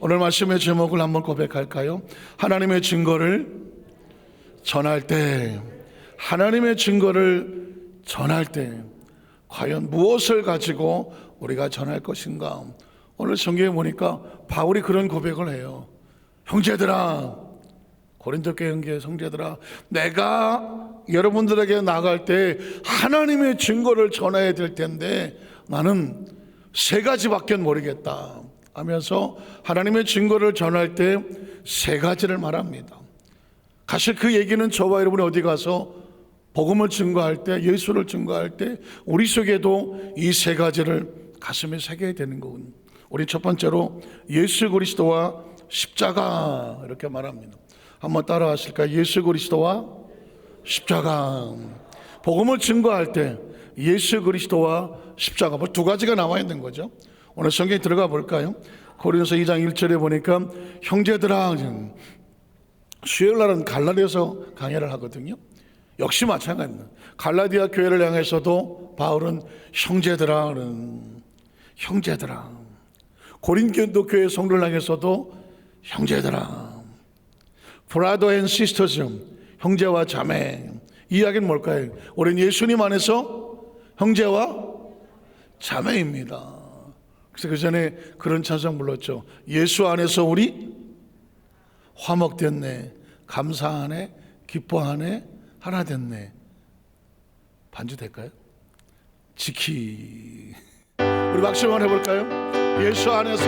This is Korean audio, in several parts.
오늘 말씀의 제목을 한번 고백할까요? 하나님의 증거를 전할 때, 하나님의 증거를 전할 때 과연 무엇을 가지고 우리가 전할 것인가? 오늘 성경에 보니까 바울이 그런 고백을 해요. 형제들아, 고린도 교회 형제들아, 내가 여러분들에게 나갈 때 하나님의 증거를 전해야 될 텐데 나는 세 가지밖에 모르겠다 하면서 하나님의 증거를 전할 때 세 가지를 말합니다. 사실 그 얘기는 저와 여러분이 어디 가서 복음을 증거할 때, 예수를 증거할 때 우리 속에도 이 세 가지를 가슴에 새겨야 되는 거군요. 우리 첫 번째로 예수 그리스도와 십자가, 이렇게 말합니다. 한번 따라 하실까요? 예수 그리스도와 십자가. 복음을 증거할 때 예수 그리스도와 십자가, 두 가지가 나와 있는 거죠. 오늘 성경에 들어가 볼까요? 고린도서 2장 1절에 보니까 형제들아, 수요일 날은 갈라디아서 강해를 하거든요. 역시 마찬가지입니다. 갈라디아 교회를 향해서도 바울은 형제들아, 형제들아. 고린도 교회 성도를 향해서도 형제들아, 브라더 앤 시스터즈, 형제와 자매. 이 이야기는 뭘까요? 우리는 예수님 안에서 형제와 자매입니다. 그래서 그 전에 그런 찬송 불렀죠. 예수 안에서 우리 화목됐네, 감사하네, 기뻐하네, 하나 됐네. 반주 될까요? 지키. 우리 박수 한번 해볼까요? 예수 안에서,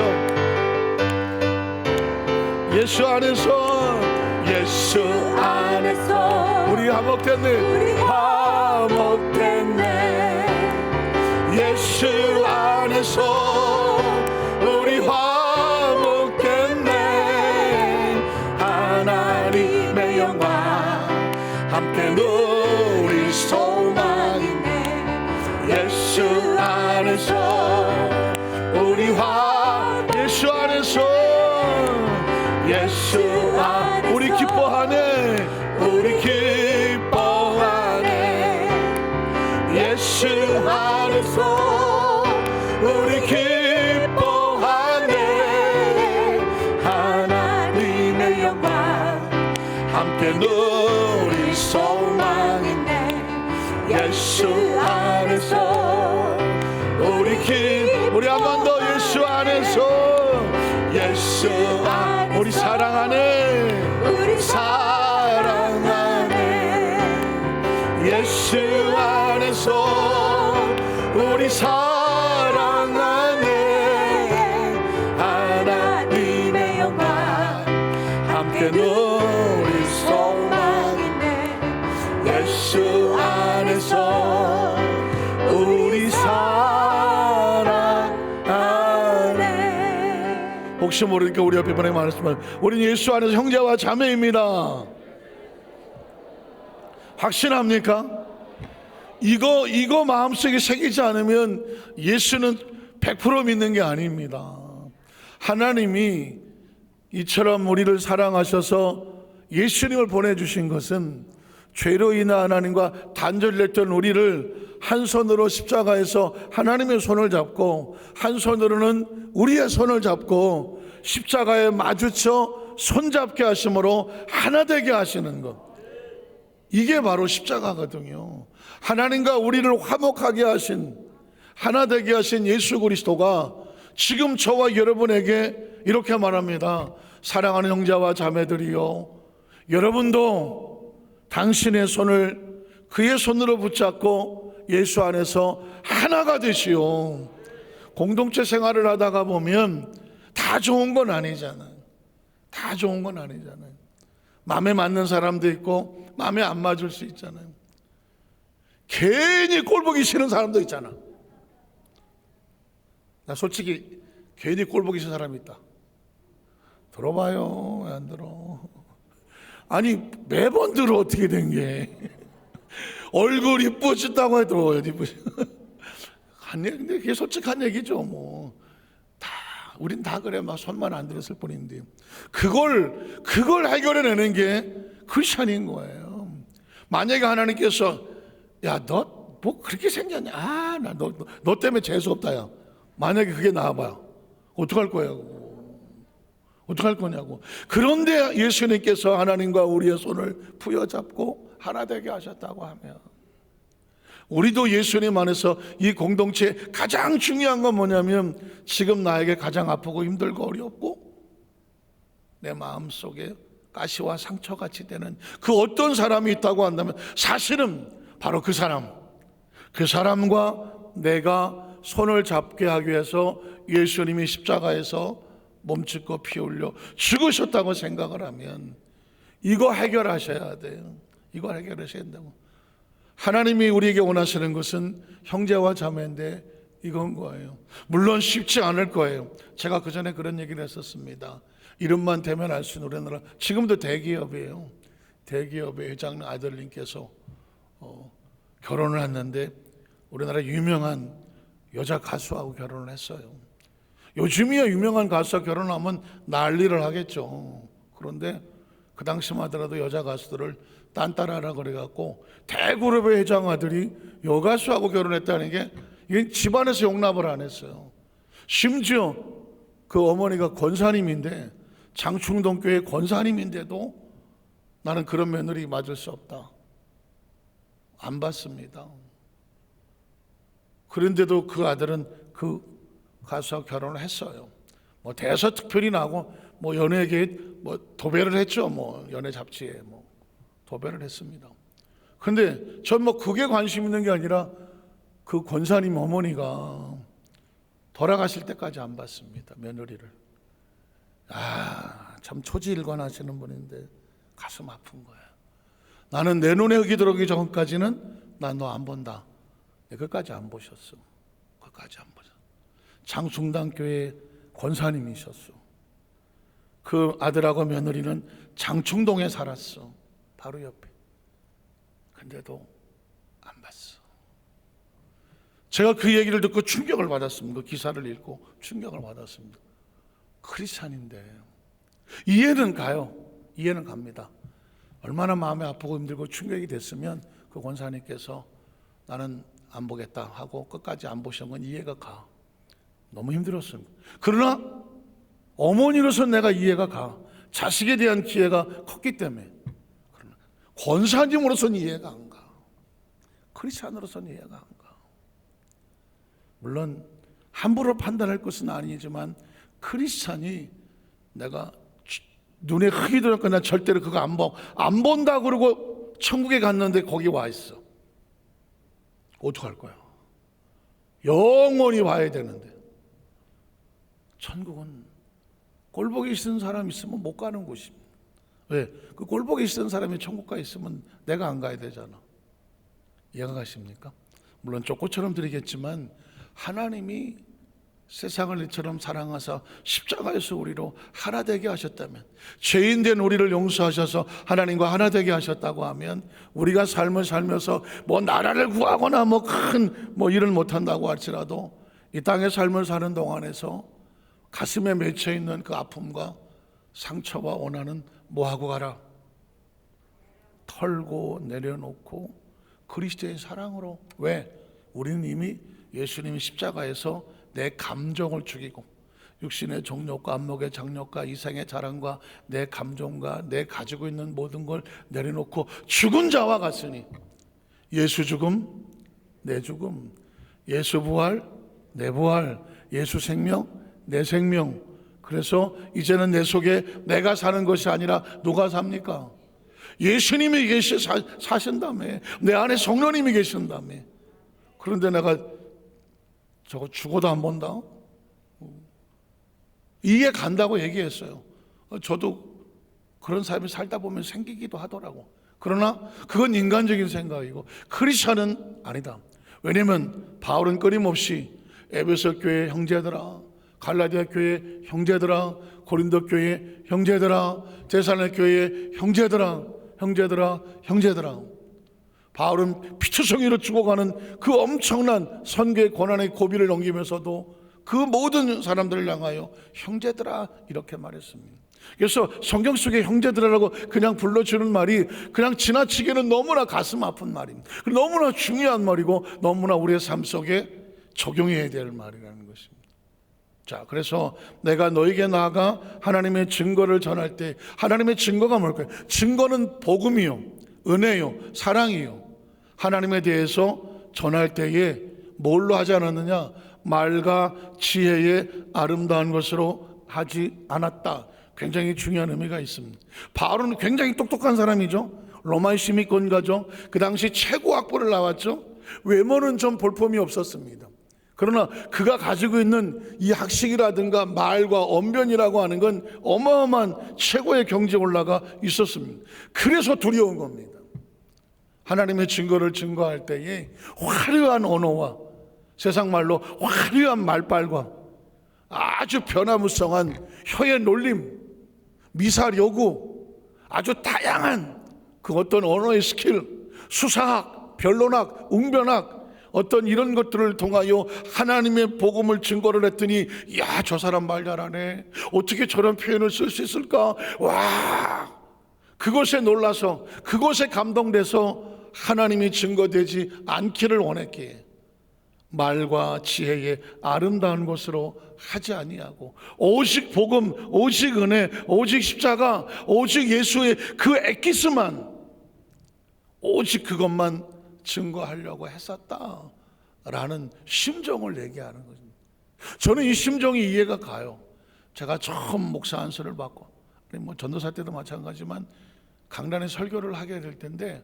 예수 안에서, 예수 안에서 우리 화목됐네, 우리 화목됐네. 예수 안에서 우리 화목됐네. 하나님의 영광 함께 누릴 소망이네. 예수 안에서 우리 예수 안에서, 예수 안 우리 기뻐하네, 우리 기뻐하네. 예수 안에서 우리 기뻐하네. 하나님의 영광 함께 누릴 소망이네. 예수 안에서 우리 한 번 더 예수 안에서, 예수 안 우리 사랑하네, 우리 사랑하네. 예수 안에서 우리 사랑하네. 하나님의 영광 함께 누릴 소망이네. 예수 안에서 우리 사랑하네. 혹시 모르니까 우리 옆에 분에게 말했지만 우리는 예수 안에서 형제와 자매입니다. 확신합니까? 이거 마음속에 새기지 않으면 예수는 100% 믿는 게 아닙니다. 하나님이 이처럼 우리를 사랑하셔서 예수님을 보내주신 것은 죄로 인한 하나님과 단절됐던 우리를 한 손으로 십자가에서 하나님의 손을 잡고 한 손으로는 우리의 손을 잡고 십자가에 마주쳐 손잡게 하심으로 하나 되게 하시는 것, 이게 바로 십자가거든요. 하나님과 우리를 화목하게 하신, 하나 되게 하신 예수 그리스도가 지금 저와 여러분에게 이렇게 말합니다. 사랑하는 형제와 자매들이요, 여러분도 당신의 손을 그의 손으로 붙잡고 예수 안에서 하나가 되시오. 공동체 생활을 하다가 보면 다 좋은 건 아니잖아요. 다 좋은 건 아니잖아요. 마음에 맞는 사람도 있고 마음에 안 맞을 수 있잖아요. 괜히 꼴보기 싫은 사람도 있잖아. 나 솔직히 괜히 꼴보기 싫은 사람이 있다. 들어봐요. 왜 안 들어? 아니 매번 들어. 어떻게 된 게? 얼굴 이쁘셨다고 해도 근데 그게 솔직한 얘기죠. 뭐 다 우린 다 그래. 막 손만 안 들었을 뿐인데 그걸 해결해내는 게 크리스천인 거예요. 만약에 하나님께서 야 너 뭐 그렇게 생겼냐, 아 나 너 때문에 재수 없다 야, 만약에 그게 나와봐요. 어떡할 거예요? 어떡할 거냐고. 그런데 예수님께서 하나님과 우리의 손을 부여잡고 하나 되게 하셨다고 하면, 우리도 예수님 안에서 이 공동체의 가장 중요한 건 뭐냐면, 지금 나에게 가장 아프고 힘들고 어렵고 내 마음속에 가시와 상처같이 되는 그 어떤 사람이 있다고 한다면, 사실은 바로 그 사람과 내가 손을 잡게 하기 위해서 예수님이 십자가에서 몸짓고 피 흘려 죽으셨다고 생각을 하면, 이거 해결하셔야 돼요. 이걸 해결하셔야 된다고. 하나님이 우리에게 원하시는 것은 형제와 자매인데 이건 거예요. 물론 쉽지 않을 거예요. 제가 그 전에 그런 얘기를 했었습니다. 이름만 대면 알 수 있는 우리나라, 지금도 대기업이에요. 대기업의 회장 아들님께서 결혼을 했는데 우리나라 유명한 여자 가수하고 결혼을 했어요. 요즘이야 유명한 가수와 결혼하면 난리를 하겠죠. 그런데 그 당시만 하더라도 여자 가수들을 딴따라라 그래갖고 대그룹의 회장 아들이 여가수하고 결혼했다는 게, 이게 집안에서 용납을 안 했어요. 심지어 그 어머니가 권사님인데, 장충동 교회 권사님인데도 나는 그런 며느리 맞을 수 없다, 안 받습니다. 그런데도 그 아들은 그 가수와 결혼을 했어요. 뭐 대서특필이 나고 뭐 연예계에 뭐 도배를 했죠. 뭐 연예 잡지에 뭐 도배를 했습니다. 근데 전 뭐 그게 관심 있는 게 아니라 그 권사님 어머니가 돌아가실 때까지 안 받습니다, 며느리를. 참 초지일관하시는 분인데 가슴 아픈 거야. 나는 내 눈에 흙이 들어오기 전까지는 난 너 안 본다. 그까지 안 보셨어. 그까지 안 보셨어. 장충당교회 권사님이셨어. 그 아들하고 며느리는 장충동에 살았어, 바로 옆에. 근데도 안 봤어. 제가 그 얘기를 듣고 충격을 받았습니다. 그 기사를 읽고 충격을 받았습니다. 크리스찬인데 이해는 가요. 이해는 갑니다. 얼마나 마음이 아프고 힘들고 충격이 됐으면 그 권사님께서 나는 안 보겠다 하고 끝까지 안 보신 건 이해가 가. 너무 힘들었습니다. 그러나 어머니로서 내가 이해가 가. 자식에 대한 기회가 컸기 때문에. 그러나 권사님으로서는 이해가 안 가. 크리스찬으로서는 이해가 안 가. 물론 함부로 판단할 것은 아니지만, 크리스찬이 내가 눈에 흙이 들었거나 절대로 그거 안 본다 그러고 천국에 갔는데 거기 와 있어. 어떡할 거야? 영원히 와야 되는데. 천국은 꼴보기 싫은 사람 있으면 못 가는 곳입니다. 왜? 그 꼴보기 싫은 사람이 천국 가 있으면 내가 안 가야 되잖아. 이해가 가십니까? 물론 쪼꼬처럼 드리겠지만, 하나님이 세상을 이처럼 사랑하사 십자가에서 우리로 하나 되게 하셨다면, 죄인된 우리를 용서하셔서 하나님과 하나 되게 하셨다고 하면, 우리가 삶을 살면서 뭐 나라를 구하거나 뭐 큰 일을 못한다고 할지라도 이 땅의 삶을 사는 동안에서 가슴에 맺혀 있는 그 아픔과 상처와 원한은 뭐하고 가라? 털고 내려놓고 그리스도의 사랑으로. 왜? 우리는 이미 예수님이 십자가에서 내 감정을 죽이고, 육신의 정욕과 안목의 장욕과 이생의 자랑과 내 감정과 내 가지고 있는 모든 걸 내려놓고 죽은 자와 같으니, 예수 죽음 내 죽음, 예수 부활 내 부활, 예수 생명 내 생명. 그래서 이제는 내 속에 내가 사는 것이 아니라 누가 삽니까? 예수님이 사신다며. 내 안에 성령님이 계신다며. 그런데 내가 저거 죽어도 안 본다? 이해 간다고 얘기했어요. 저도 그런 삶을 살다 보면 생기기도 하더라고. 그러나 그건 인간적인 생각이고 크리스찬은 아니다. 왜냐면 바울은 끊임없이 에베소 교회 형제들아, 갈라디아 교회 형제들아, 고린도 교회 형제들아, 데살로니가 교회 형제들아, 형제들아. 바울은 피투성이로 죽어가는 그 엄청난 선교의 고난의 고비를 넘기면서도 그 모든 사람들을 향하여 형제들아 이렇게 말했습니다. 그래서 성경 속에 형제들이라고 그냥 불러주는 말이 그냥 지나치게는 너무나 가슴 아픈 말입니다. 너무나 중요한 말이고 너무나 우리의 삶 속에 적용해야 될 말이라는 것입니다. 자, 그래서 내가 너에게 나아가 하나님의 증거를 전할 때, 하나님의 증거가 뭘까요? 증거는 복음이요, 은혜요, 사랑이요. 하나님에 대해서 전할 때에 뭘로 하지 않았느냐? 말과 지혜의 아름다운 것으로 하지 않았다. 굉장히 중요한 의미가 있습니다. 바울은 굉장히 똑똑한 사람이죠. 로마의 시민권가죠. 그 당시 최고 학벌을 나왔죠. 외모는 좀 볼품이 없었습니다. 그러나 그가 가지고 있는 이 학식이라든가 말과 언변이라고 하는 건 어마어마한 최고의 경지에 올라가 있었습니다. 그래서 두려운 겁니다. 하나님의 증거를 증거할 때에 화려한 언어와 세상 말로 화려한 말빨과 아주 변화무쌍한 혀의 놀림, 미사 여구, 아주 다양한 그 어떤 언어의 스킬, 수사학, 변론학, 웅변학, 어떤 이런 것들을 통하여 하나님의 복음을 증거를 했더니, 야, 저 사람 말 잘하네, 어떻게 저런 표현을 쓸 수 있을까, 와, 그것에 놀라서, 그것에 감동돼서 하나님이 증거되지 않기를 원했기에 말과 지혜의 아름다운 것으로 하지 아니하고 오직 복음, 오직 은혜, 오직 십자가, 오직 예수의 그 엑기스만, 오직 그것만 증거하려고 했었다라는 심정을 얘기하는 거죠. 저는 이 심정이 이해가 가요. 제가 처음 목사 안수를 받고, 뭐 전도사 때도 마찬가지지만 강단에 설교를 하게 될 텐데,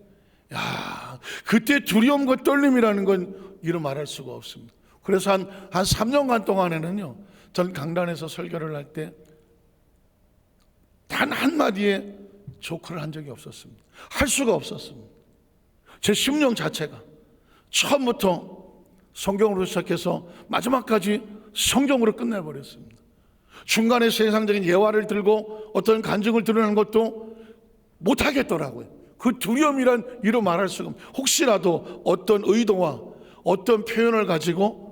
야, 그때 두려움과 떨림이라는 건 이루 말할 수가 없습니다. 그래서 한 3년간 동안에는요, 전 강단에서 설교를 할 때 단 한마디의 조크를 한 적이 없었습니다. 할 수가 없었습니다. 제 심령 자체가 처음부터 성경으로 시작해서 마지막까지 성경으로 끝내버렸습니다. 중간에 세상적인 예화를 들고 어떤 간증을 드러내는 것도 못하겠더라고요. 그 두려움이란 이루 말할 수가 없어요. 혹시라도 어떤 의도와 어떤 표현을 가지고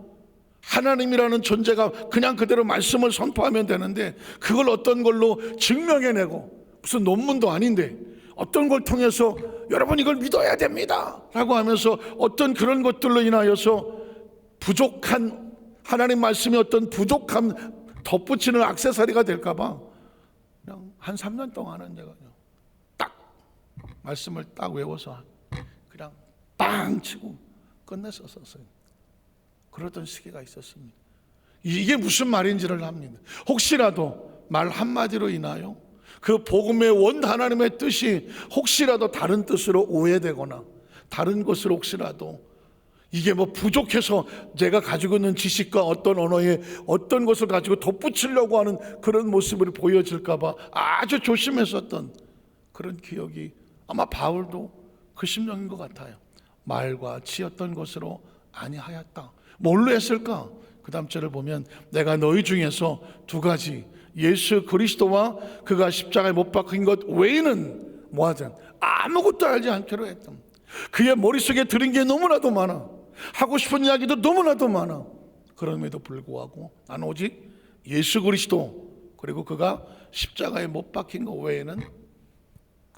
하나님이라는 존재가 그냥 그대로 말씀을 선포하면 되는데, 그걸 어떤 걸로 증명해내고, 무슨 논문도 아닌데 어떤 걸 통해서 여러분 이걸 믿어야 됩니다 라고 하면서 어떤 그런 것들로 인하여서 부족한 하나님 말씀이 어떤 부족함 덧붙이는 액세서리가 될까봐 그냥 한 3년 동안은 제가 딱 말씀을 딱 외워서 그냥 빵 치고 끝냈었어요. 그러던 시기가 있었습니다. 이게 무슨 말인지를 합니다. 혹시라도 말 한마디로 인하여 그 복음의 원 하나님의 뜻이 혹시라도 다른 뜻으로 오해되거나 다른 것으로 혹시라도 이게 뭐 부족해서 제가 가지고 있는 지식과 어떤 언어에 어떤 것을 가지고 덧붙이려고 하는 그런 모습을 보여질까 봐 아주 조심했었던 그런 기억이 아마 바울도 그 심령인 것 같아요. 말과 지었던 것으로 아니하였다. 뭘로 했을까? 그 다음 절을 보면 내가 너희 중에서 두 가지, 예수 그리스도와 그가 십자가에 못 박힌 것 외에는 뭐하든 아무것도 알지 않기로 했던, 그의 머릿속에 들은 게 너무나도 많아, 하고 싶은 이야기도 너무나도 많아. 그럼에도 불구하고 나는 오직 예수 그리스도 그리고 그가 십자가에 못 박힌 것 외에는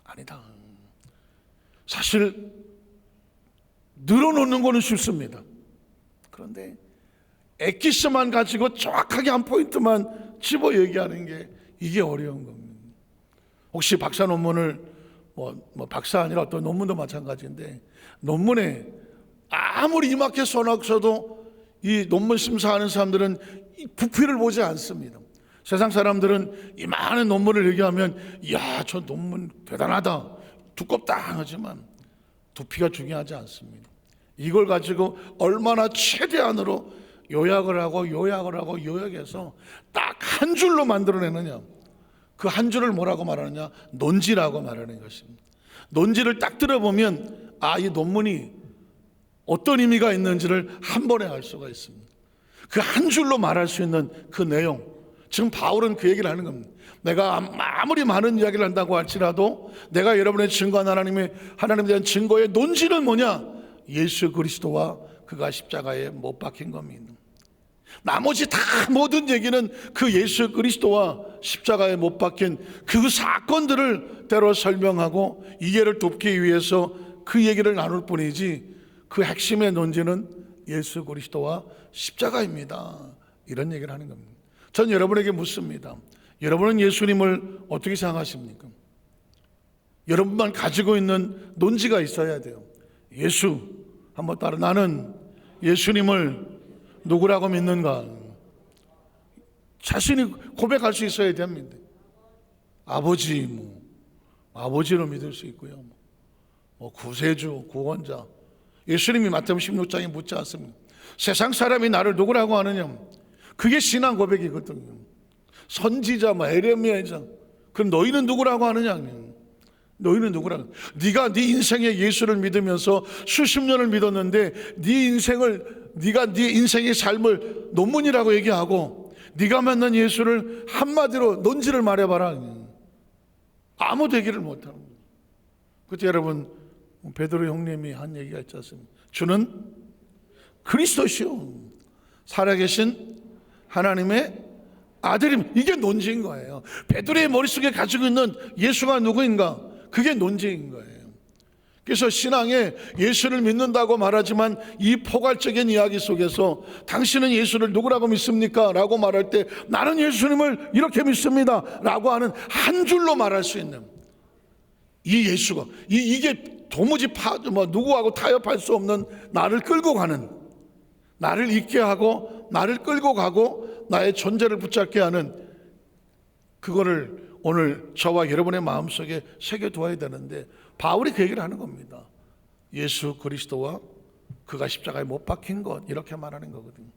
아니다. 사실 늘어놓는 거는 쉽습니다. 그런데 엑기스만 가지고 정확하게 한 포인트만 집어 얘기하는 게 이게 어려운 겁니다. 혹시 박사 논문을 뭐 박사 아니라 어떤 논문도 마찬가지인데, 논문에 아무리 이마켓 써놨어도 이 논문 심사하는 사람들은 이 부피를 보지 않습니다. 세상 사람들은 이 많은 논문을 얘기하면 이야 저 논문 대단하다, 두껍다 하지만 두피가 중요하지 않습니다. 이걸 가지고 얼마나 최대한으로 요약을 하고 요약해서 딱 한 줄로 만들어내느냐, 그 한 줄을 뭐라고 말하느냐, 논지라고 말하는 것입니다. 논지를 딱 들어보면 이 논문이 어떤 의미가 있는지를 한 번에 알 수가 있습니다. 그 한 줄로 말할 수 있는 그 내용, 지금 바울은 그 얘기를 하는 겁니다. 내가 아무리 많은 이야기를 한다고 할지라도 내가 여러분의 증거한 하나님에 대한 증거의 논지는 뭐냐? 예수 그리스도와 그가 십자가에 못 박힌 겁니다. 나머지 다 모든 얘기는 그 예수 그리스도와 십자가에 못 박힌 그 사건들을 때로 설명하고 이해를 돕기 위해서 그 얘기를 나눌 뿐이지, 그 핵심의 논지는 예수 그리스도와 십자가입니다. 이런 얘기를 하는 겁니다. 전 여러분에게 묻습니다. 여러분은 예수님을 어떻게 생각하십니까? 여러분만 가지고 있는 논지가 있어야 돼요. 예수, 한번 따라. 나는 예수님을 누구라고 믿는가? 자신이 고백할 수 있어야 됩니다. 아버지, 아버지로 믿을 수 있고요. 구세주, 구원자. 예수님이 마태복음 16장에 묻지 않습니까? 세상 사람이 나를 누구라고 하느냐? 그게 신앙 고백이거든요. 선지자, 에레미야자. 그럼 너희는 누구라고 하느냐? 너희는 누구라고? 네가 네 인생의 예수를 믿으면서 수십 년을 믿었는데 네가 네 인생의 삶을 논문이라고 얘기하고 네가 만난 예수를 한마디로 논지를 말해봐라. 아무도 얘기를 못하는 거예요. 그때 여러분 베드로 형님이 한 얘기가 있지 않습니까? 주는 그리스도시요 살아계신 하나님의 아들임. 이게 논지인 거예요. 베드로의 머릿속에 가지고 있는 예수가 누구인가? 그게 논지인 거예요. 그래서 신앙에 예수를 믿는다고 말하지만 이 포괄적인 이야기 속에서 당신은 예수를 누구라고 믿습니까? 라고 말할 때 나는 예수님을 이렇게 믿습니다 라고 하는 한 줄로 말할 수 있는 이 예수가 이게 도무지 누구하고 타협할 수 없는 나를 끌고 가는, 나를 있게 하고 나를 끌고 가고 나의 존재를 붙잡게 하는 그거를 오늘 저와 여러분의 마음속에 새겨두어야 되는데 바울이 그 얘기를 하는 겁니다. 예수 그리스도와 그가 십자가에 못 박힌 것, 이렇게 말하는 거거든요.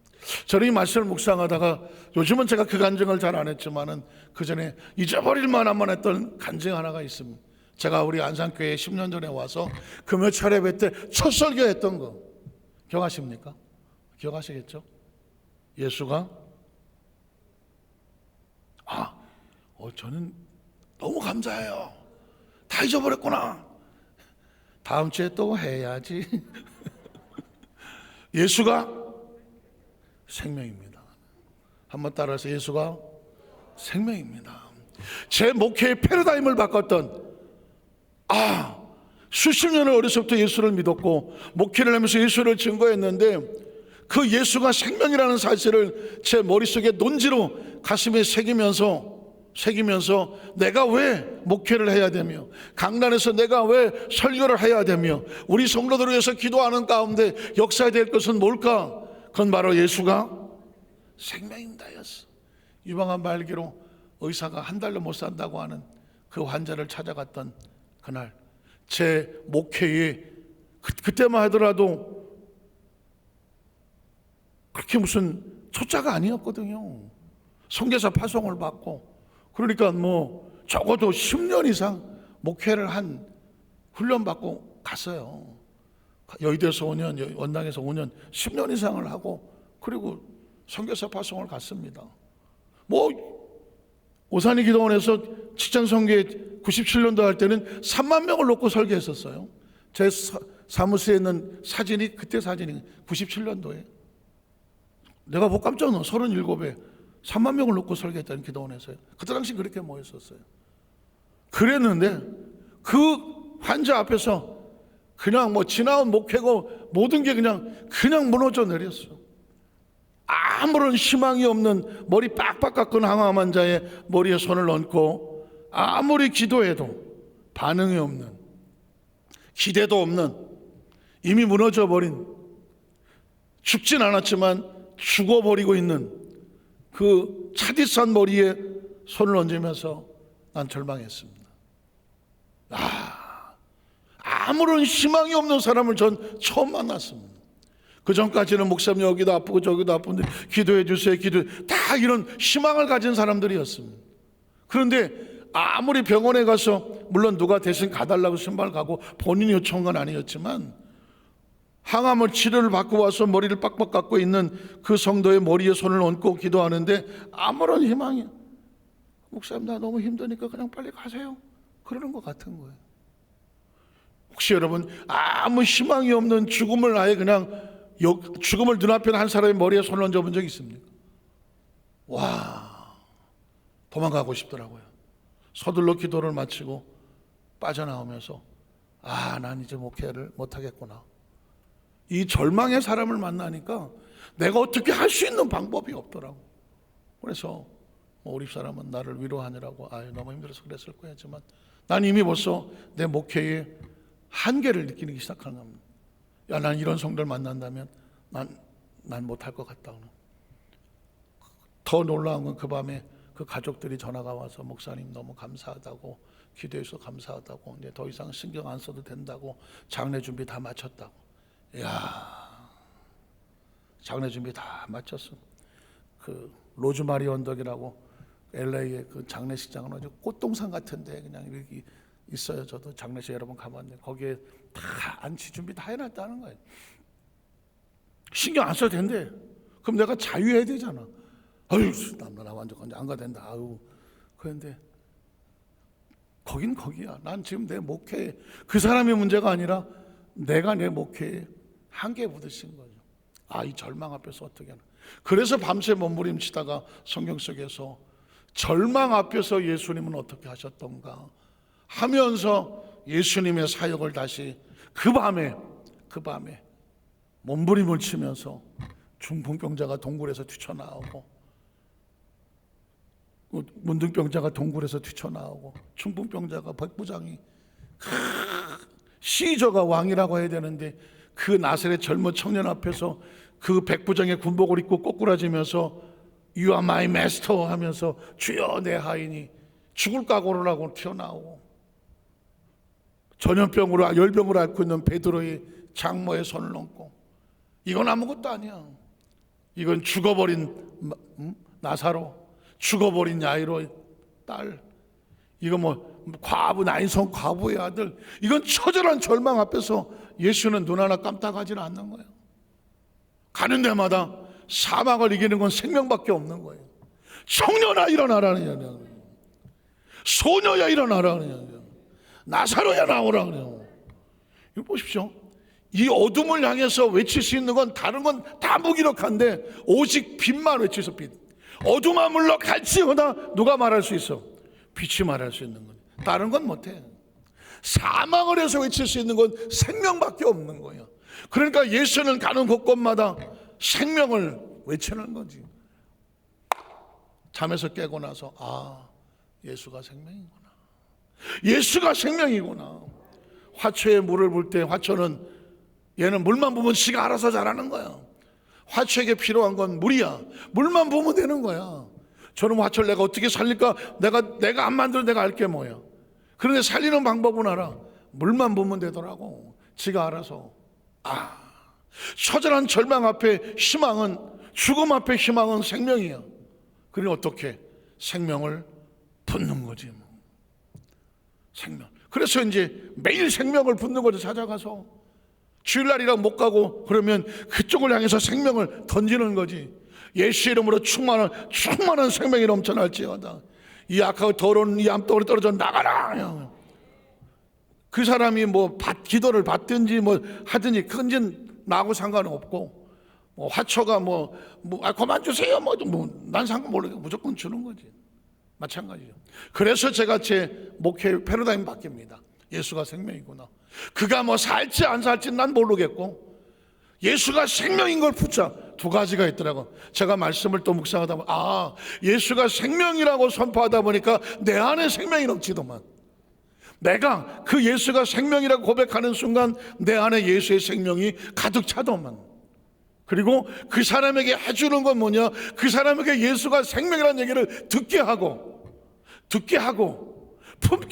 저는 이 말씀을 묵상하다가 요즘은 제가 그 간증을 잘 안 했지만은 그 전에 잊어버릴 만한만 했던 간증 하나가 있습니다. 제가 우리 안산교회에 10년 전에 와서 금요 차례배 때 첫 설교했던 거 기억하십니까? 기억하시겠죠? 예수가 저는 너무 감사해요. 다 잊어버렸구나. 다음 주에 또 해야지. 예수가 생명입니다. 한번 따라서 예수가 생명입니다. 제 목회의 패러다임을 바꿨던 수십 년을 어려서부터 예수를 믿었고 목회를 하면서 예수를 증거했는데 그 예수가 생명이라는 사실을 제 머릿속에 논지로 가슴에 새기면서 내가 왜 목회를 해야 되며 강단에서 내가 왜 설교를 해야 되며 우리 성도들을 위해서 기도하는 가운데 역사될 것은 뭘까? 그건 바로 예수가 생명입니다였어. 유방암 말기로 의사가 한 달로 못 산다고 하는 그 환자를 찾아갔던 그날 제 목회에 그때만 하더라도 그렇게 무슨 초짜가 아니었거든요. 선교사 파송을 받고 그러니까 적어도 10년 이상 목회를 한 훈련 받고 갔어요. 여의도에서 5년, 원당에서 5년, 10년 이상을 하고 그리고 선교사 파송을 갔습니다. 오산이 기도원에서 직장 선교회 97년도 할 때는 3만 명을 놓고 설교했었어요. 제 사무실에 있는 사진이 그때 사진이 97년도에 내가 보고 깜짝 놀랐어. 37에 3만 명을 놓고 설교했다는 기도원에서요. 그때 당시 그렇게 모였었어요. 그랬는데 그 환자 앞에서 그냥 지나온 목회고 모든 게 그냥 무너져 내렸어. 아무런 희망이 없는 머리 빡빡 깎은 항암 환자의 머리에 손을 얹고 아무리 기도해도 반응이 없는, 기대도 없는, 이미 무너져 버린, 죽진 않았지만 죽어버리고 있는 그 차디찬 머리에 손을 얹으면서 난 절망했습니다. 아무런 희망이 없는 사람을 전 처음 만났습니다. 그 전까지는 목사님 여기도 아프고 저기도 아픈데 기도해 주세요, 다 이런 희망을 가진 사람들이었습니다. 그런데 아무리 병원에 가서 물론 누가 대신 가달라고 신발 가고 본인이 요청한 건 아니었지만 항암을 치료를 받고 와서 머리를 빡빡 깎고 있는 그 성도의 머리에 손을 얹고 기도하는데 아무런 희망이, 목사님 나 너무 힘드니까 그냥 빨리 가세요, 그러는 것 같은 거예요. 혹시 여러분 아무 희망이 없는 죽음을 아예 그냥 죽음을 눈앞에 한 사람의 머리에 손을 얹어본 적 있습니까? 도망가고 싶더라고요. 서둘러 기도를 마치고 빠져나오면서 난 이제 목회를 못하겠구나. 이 절망의 사람을 만나니까 내가 어떻게 할 수 있는 방법이 없더라고. 그래서 우리 집사람은 나를 위로하느라고 너무 힘들어서 그랬을 거야 하지만 난 이미 벌써 내 목회의 한계를 느끼기 시작하는 겁니다. 난 이런 성도를 만난다면 난 못할 것 같다. 더 놀라운 건 그 밤에 그 가족들이 전화가 와서 목사님 너무 감사하다고, 기도해 주셔서 감사하다고, 이제 더 이상 신경 안 써도 된다고, 장례 준비 다 마쳤다고. 이야, 장례 준비 다 마쳤어. 그 로즈마리 언덕이라고 LA의 그 장례식장은 아주 꽃동산 같은데 그냥 이렇게 있어요. 저도 장례식 여러 번 가봤는데 거기에 다 안치 준비 다 해놨다는 거예요. 신경 안 써도 된대. 그럼 내가 자유해야 되잖아. 아유, 나 완전 안 가도 된다. 아유, 그런데 거긴 거기야. 난 지금 내 목회, 그 사람의 문제가 아니라 내가 내 목회에 한계 부딪힌 거죠. 이 절망 앞에서 어떻게 하나. 그래서 밤새 몸부림치다가 성경 속에서 절망 앞에서 예수님은 어떻게 하셨던가 하면서 예수님의 사역을 다시 그 밤에 몸부림을 치면서 중풍병자가 동굴에서 뛰쳐나오고 문둥병자가 동굴에서 뛰쳐나오고 중풍병자가 백부장이 시저가 왕이라고 해야 되는데 그 나사렛 젊은 청년 앞에서 그 백부장의 군복을 입고 꼬꾸라지면서 You are my master 하면서 주여 내 하인이 죽을 각오를 하고 튀어나오고 전염병으로 열병을 앓고 있는 베드로의 장모의 손을 얹고 이건 아무것도 아니야. 이건 죽어버린 나사로, 죽어버린 야이로의 딸, 이거 과부 나인성 과부의 아들, 이건 처절한 절망 앞에서 예수는 눈 하나 깜짝하지는 않는 거예요. 가는 데마다 사망을 이기는 건 생명밖에 없는 거예요. 청년아 일어나라는 거예요. 소녀야 일어나라는 거예요. 나사로야 나오라 그래요. 이거 보십시오. 이 어둠을 향해서 외칠 수 있는 건 다른 건 다 무기력한데 오직 빛만 외치서 빛. 어둠아 물러 갈지어다 누가 말할 수 있어? 빛이 말할 수 있는 건 다른 건 못해. 사망을 해서 외칠 수 있는 건 생명밖에 없는 거예요. 그러니까 예수는 가는 곳곳마다 생명을 외치는 거지. 잠에서 깨고 나서 예수가 생명이구나. 예수가 생명이구나. 화초에 물을 붓을 때 화초는 얘는 물만 부으면 지가 알아서 자라는 거야. 화초에게 필요한 건 물이야. 물만 부으면 되는 거야. 저는 화초를 내가 어떻게 살릴까? 내가 안 만들어 내가 알게 뭐야. 그런데 살리는 방법은 알아. 물만 부으면 되더라고. 지가 알아서. 처절한 절망 앞에 희망은, 죽음 앞에 희망은 생명이야. 그러니 어떻게? 생명을 붓는 거지. 생명. 그래서 이제 매일 생명을 붓는 거죠. 찾아가서 주일날이랑 못 가고 그러면 그쪽을 향해서 생명을 던지는 거지. 예수 이름으로 충만한 생명이 넘쳐날지어다. 이 악하고 더러운 이 암덩어리 떨어져 나가라. 그 사람이 기도를 받든지 하든지 그건 이제 나하고 상관은 없고, 화초가 그만 주세요. 난 상관 모르게 무조건 주는 거지. 마찬가지죠. 그래서 제가 제 목회 패러다임 바뀝니다. 예수가 생명이구나. 그가 살지 안 살지 난 모르겠고 예수가 생명인 걸 붙자. 두 가지가 있더라고. 제가 말씀을 또 묵상하다 보면 예수가 생명이라고 선포하다 보니까 내 안에 생명이 넘치더만. 내가 그 예수가 생명이라고 고백하는 순간 내 안에 예수의 생명이 가득 차더만. 그리고 그 사람에게 해주는 건 뭐냐? 그 사람에게 예수가 생명이라는 얘기를 듣게 하고 품게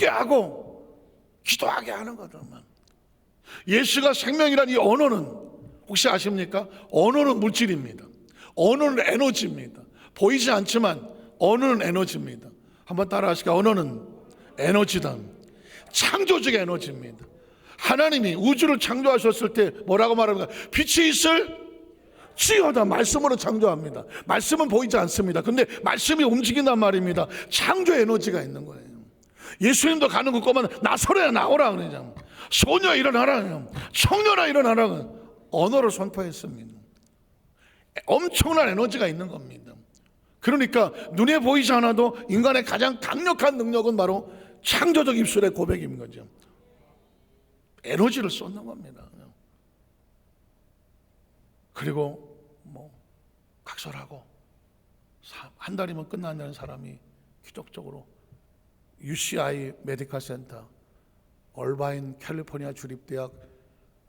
하고 기도하게 하는 거더만. 예수가 생명이란 이 언어는 혹시 아십니까? 언어는 물질입니다. 언어는 에너지입니다. 보이지 않지만 언어는 에너지입니다. 한번 따라 하실까요? 언어는 에너지다. 창조적 에너지입니다. 하나님이 우주를 창조하셨을 때 뭐라고 말합니까? 빛이 있을 지어다. 말씀으로 창조합니다. 말씀은 보이지 않습니다. 근데 말씀이 움직인단 말입니다. 창조 에너지가 있는 거예요. 예수님도 가는 곳만 나서라 나오라 그러잖아요. 소녀 일어나라, 청년아 일어나라. 언어를 선포했습니다. 엄청난 에너지가 있는 겁니다. 그러니까 눈에 보이지 않아도 인간의 가장 강력한 능력은 바로 창조적 입술의 고백인 거죠. 에너지를 쏟는 겁니다. 그리고 각설하고 한 달이면 끝난다는 사람이 기적적으로 UCI 메디컬 센터 얼바인 캘리포니아 주립대학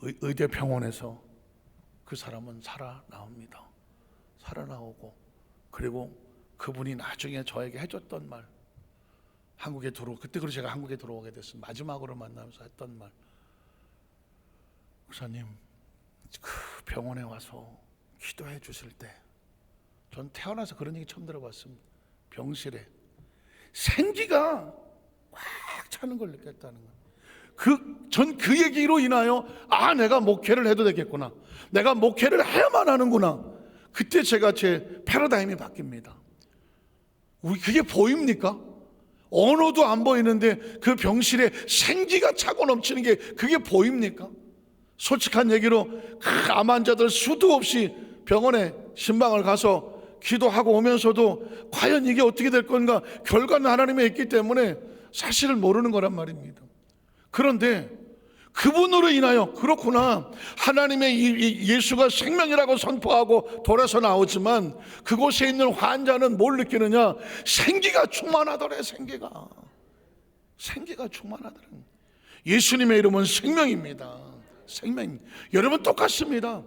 의대병원에서 그 사람은 살아나옵니다. 살아나오고, 그리고 그분이 나중에 저에게 해줬던 말, 그때 제가 한국에 들어오게 됐습니다. 마지막으로 만나면서 했던 말, 목사님, 그 병원에 와서 기도해 주실 때, 전 태어나서 그런 얘기 처음 들어봤습니다. 병실에 생기가 꽉 차는 걸 느꼈다는 거예요. 전 그 얘기로 인하여 내가 목회를 해도 되겠구나, 내가 목회를 해야만 하는구나. 그때 제 패러다임이 바뀝니다. 그게 보입니까? 언어도 안 보이는데 그 병실에 생기가 차고 넘치는 게 그게 보입니까? 솔직한 얘기로 암 환자들 수도 없이 병원에 신방을 가서 기도하고 오면서도 과연 이게 어떻게 될 건가, 결과는 하나님에 있기 때문에 사실을 모르는 거란 말입니다. 그런데 그분으로 인하여, 그렇구나, 하나님의 예수가 생명이라고 선포하고 돌아서 나오지만 그곳에 있는 환자는 뭘 느끼느냐? 생기가 충만하더래. 생기가 충만하더래. 예수님의 이름은 생명입니다. 생명. 여러분 똑같습니다.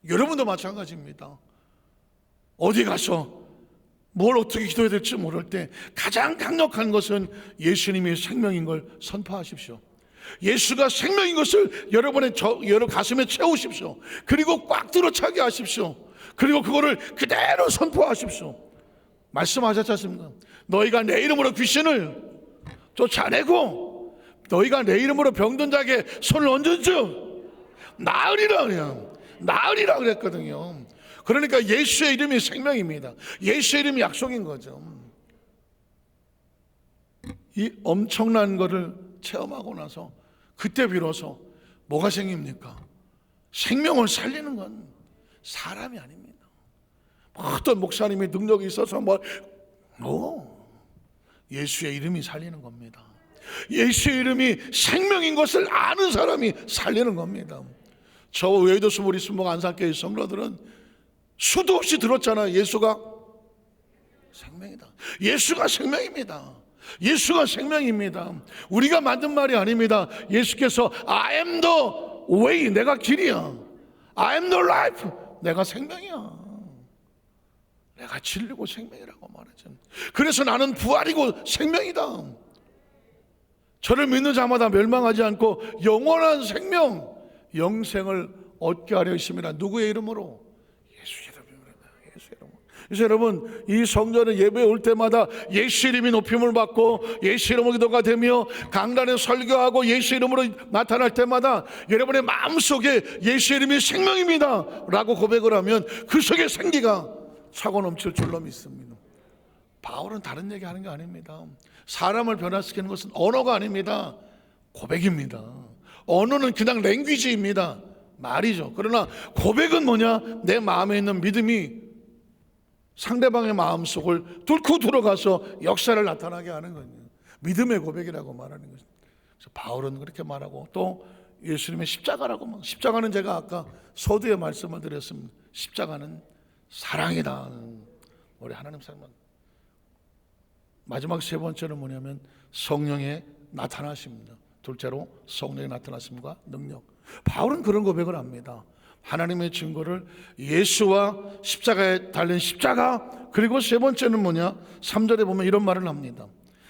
여러분도 마찬가지입니다. 어디 가서 뭘 어떻게 기도해야 될지 모를 때 가장 강력한 것은 예수님이 생명인 걸 선포하십시오. 예수가 생명인 것을 여러분 가슴에 채우십시오. 그리고 꽉 들어차게 하십시오. 그리고 그거를 그대로 선포하십시오. 말씀하셨지 않습니까? 너희가 내 이름으로 귀신을 쫓아내고 너희가 내 이름으로 병든 자에게 손을 얹은즉 나으리라 그랬거든요. 그러니까 예수의 이름이 생명입니다. 예수의 이름이 약속인 거죠. 이 엄청난 거를 체험하고 나서 그때 비로소 뭐가 생깁니까? 생명을 살리는 건 사람이 아닙니다. 어떤 목사님이 능력이 있어서 예수의 이름이 살리는 겁니다. 예수의 이름이 생명인 것을 아는 사람이 살리는 겁니다. 저 외도수 우리 순복 안산교회 성도들은 수도 없이 들었잖아요. 예수가 생명이다. 예수가 생명입니다. 예수가 생명입니다. 우리가 만든 말이 아닙니다. 예수께서 I am the way, 내가 길이야. I am the life, 내가 생명이야. 내가 진리고 생명이라고 말하죠. 그래서 나는 부활이고 생명이다. 저를 믿는 자마다 멸망하지 않고 영원한 생명, 영생을 얻게 하려 하심이라. 누구의 이름으로? 그래서 여러분, 이 성전에 예배에 올 때마다 예수 이름이 높임을 받고 예수 이름으로 기도가 되며 강단에 설교하고 예수 이름으로 나타날 때마다 여러분의 마음속에 예수 이름이 생명입니다 라고 고백을 하면 그 속에 생기가 차고 넘칠 줄로 믿습니다. 바울은 다른 얘기 하는 게 아닙니다. 사람을 변화시키는 것은 언어가 아닙니다. 고백입니다. 언어는 그냥 랭귀지입니다. 말이죠. 그러나 고백은 뭐냐? 내 마음에 있는 믿음이 상대방의 마음속을 뚫고 들어가서 역사를 나타나게 하는 거예요. 믿음의 고백이라고 말하는 거죠. 그래서 바울은 그렇게 말하고, 또 예수님의 십자가라고, 십자가는 제가 아까 서두에 말씀을 드렸습니다. 십자가는 사랑이다. 우리 하나님 사랑. 마지막 세 번째는 뭐냐면 성령의 나타나심입니다. 둘째로 성령의 나타나심과 능력. 바울은 그런 고백을 합니다. 하나님의 증거를 예수와 십자가에 달린 십자가, 그리고 세 번째는 뭐냐? 3절에 보면 이런 말을 합니다.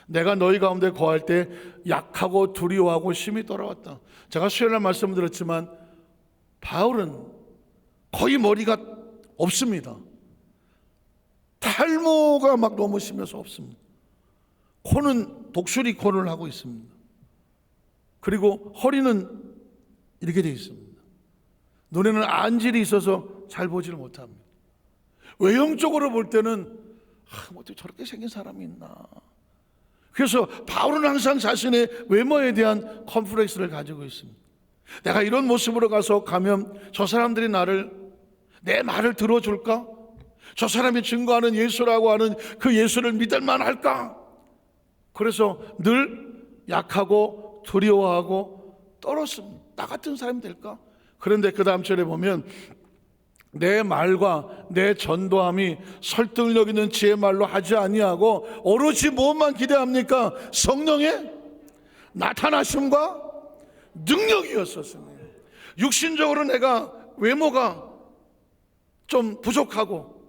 내가 너희 가운데 거할 때 약하고 두려워하고 심히 떨어왔다. 제가 수요일날 말씀을 드렸지만 바울은 거의 머리가 없습니다. 탈모가 막 너무 심해서 없습니다. 코는 독수리 코를 하고 있습니다. 그리고 허리는 이렇게 되어 있습니다. 눈에는 안질이 있어서 잘 보지를 못합니다. 외형적으로 볼 때는 어떻게 저렇게 생긴 사람이 있나. 그래서 바울은 항상 자신의 외모에 대한 컴플렉스를 가지고 있습니다. 내가 이런 모습으로 가면 저 사람들이 내 말을 들어줄까? 저 사람이 증거하는 예수라고 하는 그 예수를 믿을만 할까? 그래서 늘 약하고 두려워하고 떨었습니다. 나 같은 사람이 될까? 그런데 그 다음 절에 보면 내 말과 내 전도함이 설득력 있는 지혜 말로 하지 아니하고 오로지 무엇만 기대합니까? 성령의 나타나심과 능력이었었습니다. 육신적으로 내가 외모가 좀 부족하고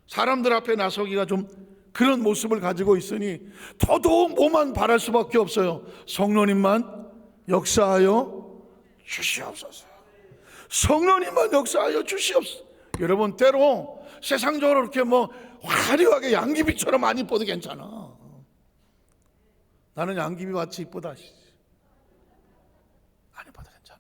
사람들 앞에 나서기가 좀 그런 모습을 가지고 있으니 더더욱 뭐만 바랄 수밖에 없어요. 성령님만 역사하여 주시옵소서. 성령님만 역사하여 주시옵소서. 여러분, 때로 세상적으로 이렇게 뭐 화려하게 양귀비처럼 안 이뻐도 괜찮아. 나는 양귀비 같이 이쁘다. 안 이뻐도 괜찮아.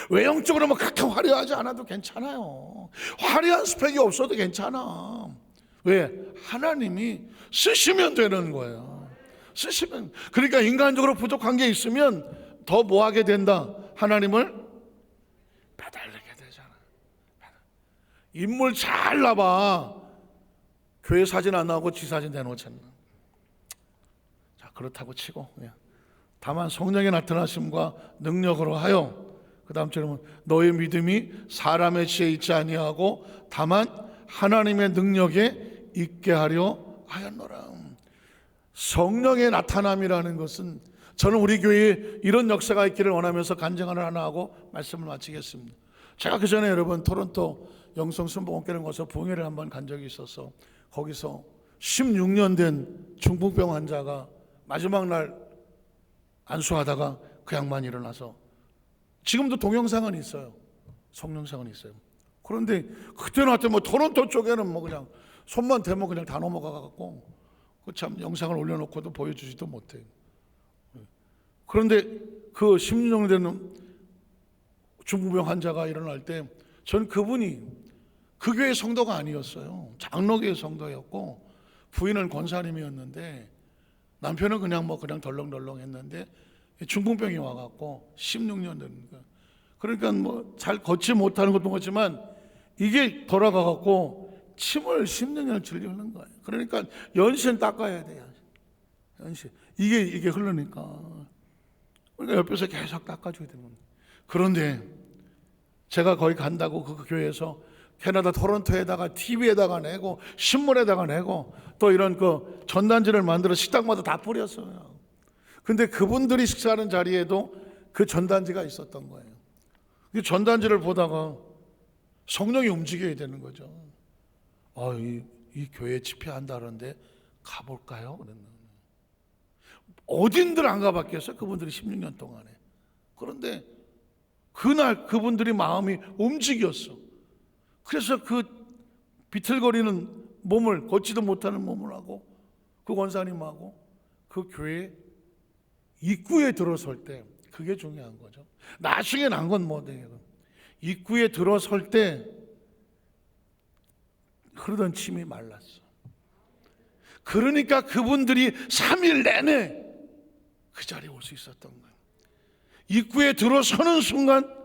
외형적으로 뭐 그렇게 화려하지 않아도 괜찮아요. 화려한 스펙이 없어도 괜찮아. 왜? 하나님이 쓰시면 되는 거예요. 쓰시면. 그러니까 인간적으로 부족한 게 있으면 더 뭐 하게 된다? 하나님을 배달리게 되잖아. 인물 잘 나봐. 교회 사진 안 나오고 지 사진 내놓잖아. 자, 그렇다고 치고 다만 성령의 나타나심과 능력으로 하여, 그 다음 절은 너의 믿음이 사람의 지혜에 있지 아니하고 다만 하나님의 능력에 있게 하려 하였노라. 성령의 나타남이라는 것은, 저는 우리 교회에 이런 역사가 있기를 원하면서 간증을 하나 하고 말씀을 마치겠습니다. 제가 그 전에 여러분 토론토 영성순복음교회를 가서 부흥회를 한번 간 적이 있어서 거기서 16년 된 중풍병 환자가 마지막 날 안수하다가 그 양반이 일어나서, 지금도 동영상은 있어요. 성령상은 있어요. 그런데 그때는 하여튼 뭐 토론토 쪽에는 뭐 그냥 손만 대면 그냥 다 넘어가 갖고 그 참 영상을 올려놓고도 보여주지도 못해요. 그런데 그 16년 되는 중풍병 환자가 일어날 때 전 그분이 그 교회 성도가 아니었어요. 장로교회 성도였고 부인은 권사님이었는데 남편은 그냥 덜렁덜렁 했는데 중풍병이 와갖고 16년 된 거예요. 그러니까 뭐 잘 걷지 못하는 것도 그렇지만 이게 돌아가갖고 침을 16년을 흘리는 거예요. 그러니까 연신 닦아야 돼요. 연신. 이게 흐르니까. 그러니까 옆에서 계속 닦아줘야 되는 거예요. 그런데 제가 거기 간다고 그 교회에서 캐나다 토론토에다가 TV에다가 내고 신문에다가 내고 또 이런 그 전단지를 만들어 식당마다 다 뿌렸어요. 근데 그분들이 식사하는 자리에도 그 전단지가 있었던 거예요. 그 전단지를 보다가 성령이 움직여야 되는 거죠. 이 교회 집회한다는데 가볼까요? 어딘들 안 가봤겠어요? 그분들이 16년 동안에. 그런데 그날 그분들이 마음이 움직였어. 그래서 그 비틀거리는 몸을, 걷지도 못하는 몸을 하고 그 권사님하고 그 교회 입구에 들어설 때, 그게 중요한 거죠. 나중에 난 건 뭐예요? 입구에 들어설 때 흐르던 침이 말랐어. 그러니까 그분들이 3일 내내 그 자리에 올 수 있었던 거예요. 입구에 들어서는 순간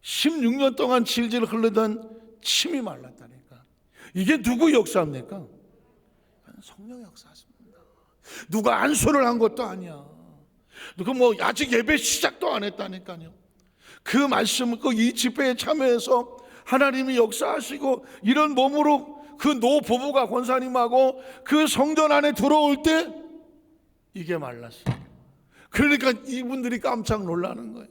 16년 동안 질질 흐르던 침이 말랐다니까. 이게 누구 역사입니까? 성령의 역사입니다. 누가 안수를 한 것도 아니야. 누가 뭐 아직 예배 시작도 안 했다니까요. 그 말씀, 이 집회에 참여해서 하나님이 역사하시고 이런 몸으로 그 노부부가 권사님하고 그 성전 안에 들어올 때 이게 말랐어. 그러니까 이분들이 깜짝 놀라는 거예요.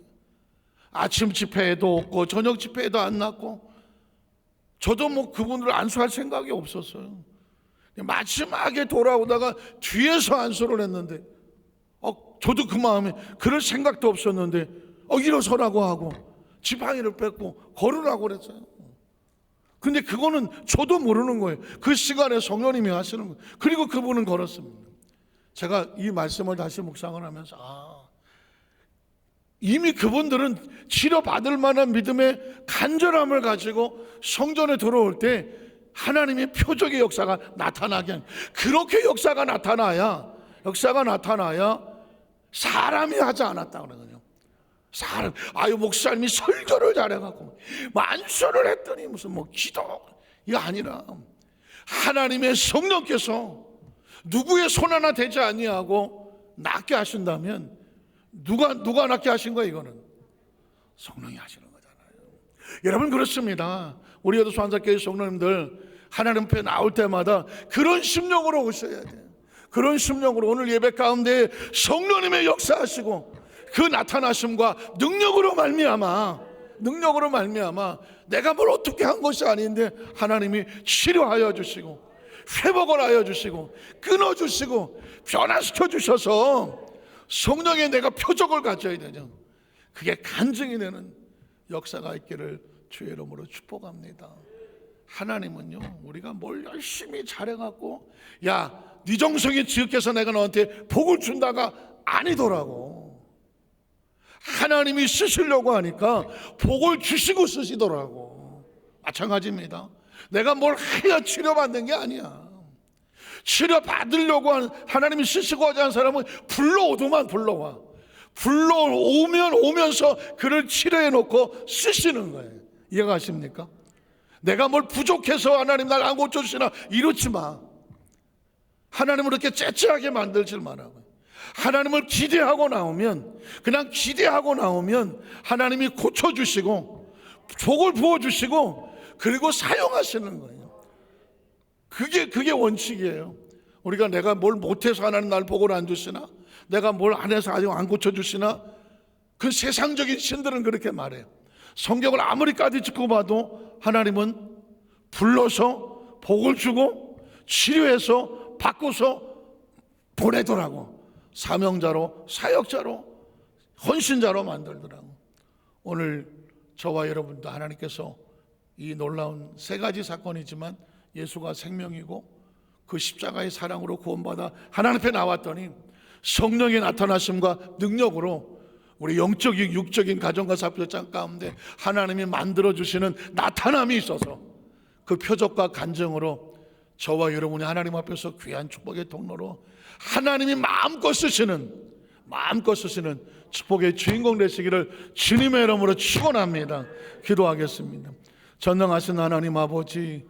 아침 집회에도 없고 저녁 집회에도 안 났고, 저도 뭐 그분들을 안수할 생각이 없었어요. 마지막에 돌아오다가 뒤에서 안수를 했는데 저도 그 마음에 그럴 생각도 없었는데 일어서라고 하고 지팡이를 뺏고 걸으라고 그랬어요. 근데 그거는 저도 모르는 거예요. 그 시간에 성령님이 하시는 거예요. 그리고 그분은 걸었습니다. 제가 이 말씀을 다시 묵상을 하면서 이미 그분들은 치료받을 만한 믿음의 간절함을 가지고 성전에 들어올 때 하나님의 표적의 역사가 나타나게, 그렇게 역사가 나타나야 사람이 하지 않았다 그러거든요. 목사님이 설교를 잘해갖고 만수를 했더니 무슨 기도, 이게 아니라 하나님의 성령께서 누구의 손 하나 대지 아니하고 낫게 하신다면 누가 낫게 하신 거예요? 이거는 성령이 하시는 거잖아요. 여러분, 그렇습니다. 우리 여도수 한사교회 성도님들 하나님 앞에 나올 때마다 그런 심령으로 오셔야 돼요. 그런 심령으로 오늘 예배 가운데 성령님의 역사하시고 그 나타나심과 능력으로 말미암아 내가 뭘 어떻게 한 것이 아닌데 하나님이 치료하여 주시고 회복을 하여 주시고 끊어주시고 변화시켜 주셔서 성령의 내가 표적을 가져야 되죠. 그게 간증이 되는 역사가 있기를 주의 이름으로 축복합니다. 하나님은요, 우리가 뭘 열심히 잘해갖고 야, 네 정성이 지극해서 내가 너한테 복을 준다가 아니더라고. 하나님이 쓰시려고 하니까 복을 주시고 쓰시더라고. 마찬가지입니다. 내가 뭘 해야 치료받는 게 아니야. 치료받으려고 하나님이 쓰시고 하자는 사람은 불러오더만 불러와. 불러오면 오면서 그를 치료해 놓고 쓰시는 거예요. 이해가 가십니까? 내가 뭘 부족해서 하나님 날 안 고쳐주시나 이렇지 마. 하나님을 이렇게 째째하게 만들지 말라고요. 하나님을 기대하고 나오면, 그냥 기대하고 나오면 하나님이 고쳐주시고 복을 부어주시고 그리고 사용하시는 거예요. 그게 원칙이에요. 우리가 내가 뭘 못해서 하나님 날 복을 안 주시나, 내가 뭘 안 해서 아직 안 고쳐주시나, 그 세상적인 신들은 그렇게 말해요. 성경을 아무리 까디짓고 봐도 하나님은 불러서 복을 주고 치료해서 바꿔서 보내더라고. 사명자로, 사역자로, 헌신자로 만들더라고. 오늘 저와 여러분도 하나님께서 이 놀라운 세 가지 사건이지만 예수가 생명이고 그 십자가의 사랑으로 구원받아 하나님 앞에 나왔더니 성령의 나타나심과 능력으로 우리 영적인 육적인 가정과 사표장 가운데 하나님이 만들어주시는 나타남이 있어서 그 표적과 간증으로 저와 여러분이 하나님 앞에서 귀한 축복의 통로로 하나님이 마음껏 쓰시는 축복의 주인공 되시기를 주님의 이름으로 축원합니다. 기도하겠습니다. 전능하신 하나님 아버지,